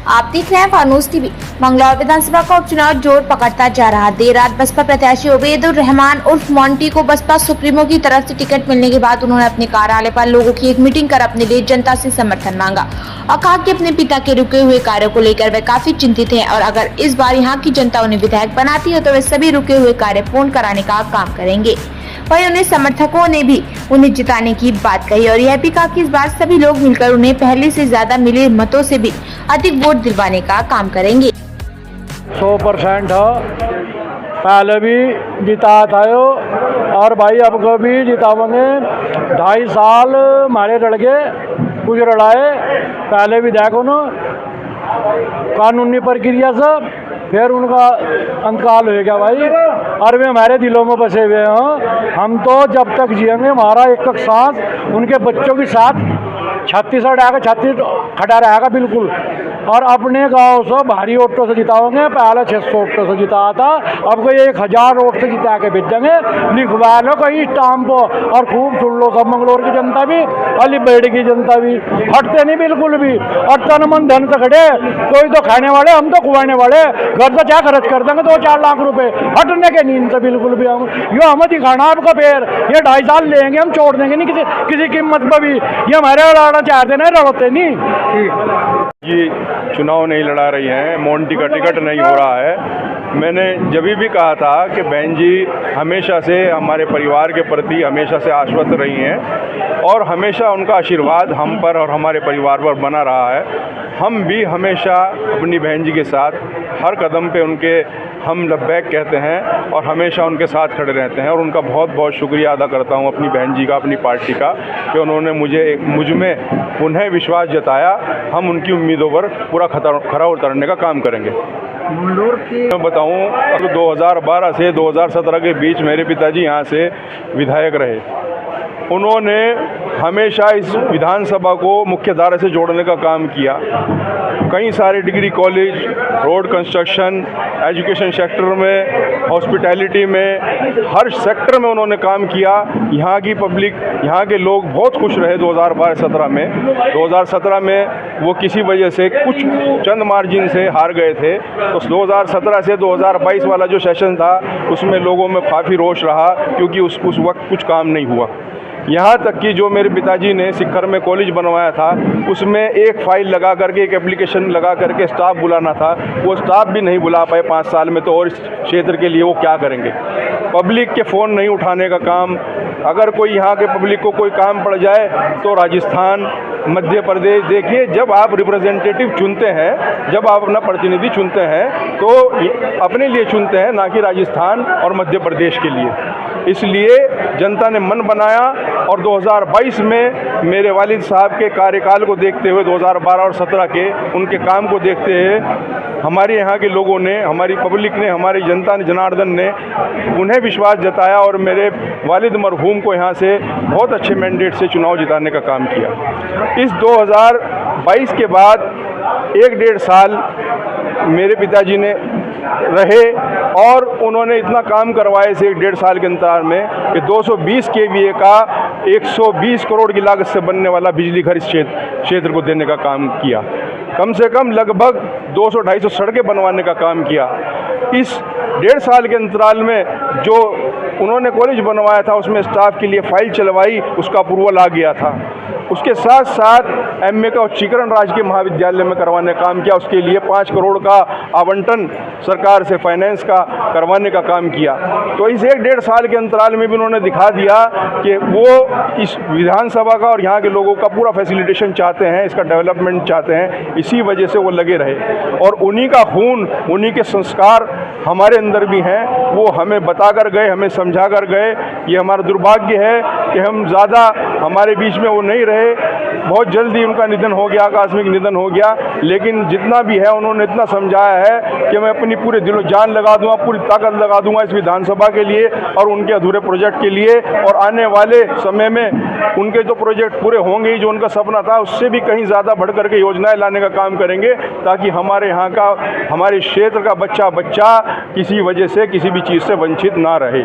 आप देख रहे हैं फानूस टीवी। मंगलौर विधानसभा का उपचुनाव जोर पकड़ता जा रहा। देर रात बसपा प्रत्याशी उबैदुर रहमान उर्फ मोंटी को बसपा सुप्रीमो की तरफ से टिकट मिलने के बाद उन्होंने अपने कार्यालय पर लोगों की एक मीटिंग कर अपने लिए जनता से समर्थन मांगा और कहा कि अपने पिता के रुके हुए कार्यों को लेकर वे काफी चिंतित हैं और अगर इस बार यहाँ की जनता उन्हें विधायक बनाती है तो वे सभी रुके हुए कार्य पूर्ण कराने का काम करेंगे। वहीं उन्हें समर्थकों ने भी उन्हें जिताने की बात कही और यह भी कहा कि इस बार सभी लोग मिलकर उन्हें पहले से ज्यादा मिले मतों से भी अधिक वोट दिलवाने का काम करेंगे। 100% पहले भी जिता था और भाई अब को भी जितावेंगे। 2.5 साल हमारे लड़के कुछ लड़ाए, पहले विधायक कानूनी प्रक्रिया से फिर उनका अंतकाल हो गया भाई, और वे हमारे दिलों में बसे हुए हैं। हम तो जब तक जिएंगे हमारा एक एक सांस उनके बच्चों के साथ छत्तीस खड़ा रहेगा बिल्कुल। और अपने गांव से भारी वोटों से जिताओगे। पहले 600 वोटों से जिता था, अब कोई 1000 वोट से जिता के भेजेंगे। लिखवा लो कहीं स्टाम्प और खूब सुन लो सब। मंगलौर की जनता भी अलीबेड़ की जनता भी हटते नहीं बिल्कुल भी, और तन मन धन से खड़े। कोई तो खाने वाले, हम तो खुआने वाले। घर से क्या खर्च कर देंगे 2-4 लाख रुपए, हटने के नींद से बिल्कुल भी। हम यो हमें दिखाना आपका पैर, ये 2.5 साल लेंगे हम, छोड़ देंगे नहीं किसी कीमत पर भी। ये हमारे लड़ना चाहते नहीं, लड़ते नहीं। ये चुनाव नहीं लड़ा रही हैं, मोंटी का टिकट नहीं हो रहा है। मैंने जब भी कहा था कि बहन जी हमेशा से हमारे परिवार के प्रति हमेशा से आश्वस्त रही हैं और हमेशा उनका आशीर्वाद हम पर और हमारे परिवार पर बना रहा है। हम भी हमेशा अपनी बहन जी के साथ हर कदम पे उनके हम लब्बैक कहते हैं और हमेशा उनके साथ खड़े रहते हैं। और उनका बहुत बहुत शुक्रिया अदा करता हूं अपनी बहन जी का, अपनी पार्टी का, कि उन्होंने मुझ में उन्हें विश्वास जताया। हम उनकी उम्मीदों पर पूरा खरा उतरने का काम करेंगे। मैं बताऊं, 2012 से 2017 के बीच मेरे पिताजी यहाँ से विधायक रहे। उन्होंने हमेशा इस विधानसभा को मुख्य धारा से जोड़ने का काम किया। कई सारे degree college, road construction, education sector में, हॉस्पिटैलिटी में, हर सेक्टर में उन्होंने काम किया। यहाँ की पब्लिक, यहाँ के लोग बहुत खुश रहे 2012-17 में। 2017 में वो किसी वजह से कुछ चंद मार्जिन से हार गए थे, तो 2017 से 2022 वाला जो सेशन था उसमें लोगों में काफ़ी रोष रहा, क्योंकि उस वक्त कुछ काम नहीं हुआ। यहाँ तक कि जो मेरे पिताजी ने सिक्खर में कॉलेज बनवाया था उसमें एक फाइल लगा करके, एक एप्लीकेशन लगा करके स्टाफ बुलाना था, वो स्टाफ भी नहीं बुला पाए 5 साल में। तो और इस क्षेत्र के लिए वो क्या करेंगे? पब्लिक के फ़ोन नहीं उठाने का काम। अगर कोई यहाँ के पब्लिक को कोई काम पड़ जाए तो राजस्थान, मध्य प्रदेश, देखिए जब आप रिप्रेजेंटेटिव चुनते हैं, जब आप अपना प्रतिनिधि चुनते हैं तो अपने लिए चुनते हैं, ना कि राजस्थान और मध्य प्रदेश के लिए। इसलिए जनता ने मन बनाया और 2022 में मेरे वालिद साहब के कार्यकाल को देखते हुए, 2012 और 17 के उनके काम को देखते हुए, हमारे यहाँ के लोगों ने, हमारी पब्लिक ने, हमारी जनता ने, जनार्दन ने उन्हें विश्वास जताया और मेरे वालिद मरहूम को यहाँ से बहुत अच्छे मैंडेट से चुनाव जिताने का काम किया। इस 2022 के बाद 1-1.5 साल मेरे पिताजी ने रहे और उन्होंने इतना काम करवाए से 1-1.5 साल के अंतराल में कि 220 kVA का 120 करोड़ की लागत से बनने वाला बिजली घर इस क्षेत्र को देने का काम किया। कम से कम लगभग 200-250 सड़कें बनवाने का काम किया। इस 1.5 साल के अंतराल में जो उन्होंने कॉलेज बनवाया था उसमें स्टाफ के लिए फाइल चलवाई, उसका अप्रूवल आ गया था। उसके साथ साथ MA का उच्चीकरण राजकीय महाविद्यालय में करवाने का काम किया। उसके लिए 5 करोड़ का आवंटन सरकार से फाइनेंस का करवाने का काम किया। तो इस 1-1.5 साल के अंतराल में भी उन्होंने दिखा दिया कि वो इस विधानसभा का और यहाँ के लोगों का पूरा फैसिलिटेशन चाहते हैं, इसका डेवलपमेंट चाहते हैं। इसी वजह से वो लगे रहे और उन्हीं का खून, उन्हीं के संस्कार हमारे अंदर भी हैं। वो हमें बता कर गए, हमें समझा कर गए। ये हमारा दुर्भाग्य है कि हम ज़्यादा हमारे बीच में वो नहीं रहे। बहुत जल्दी उनका निधन हो गया, आकस्मिक निधन हो गया। लेकिन जितना भी है उन्होंने इतना समझाया है कि मैं अपनी पूरे दिलो जान लगा दूंगा, पूरी ताकत लगा दूंगा इस विधानसभा के लिए और उनके अधूरे प्रोजेक्ट के लिए। और आने वाले समय में उनके जो प्रोजेक्ट पूरे होंगे, जो उनका सपना था उससे भी कहीं ज़्यादा बढ़ करके योजनाएं लाने का काम करेंगे, ताकि हमारे यहाँ का, हमारे क्षेत्र का बच्चा किसी वजह से, किसी भी चीज़ से वंचित ना रहे।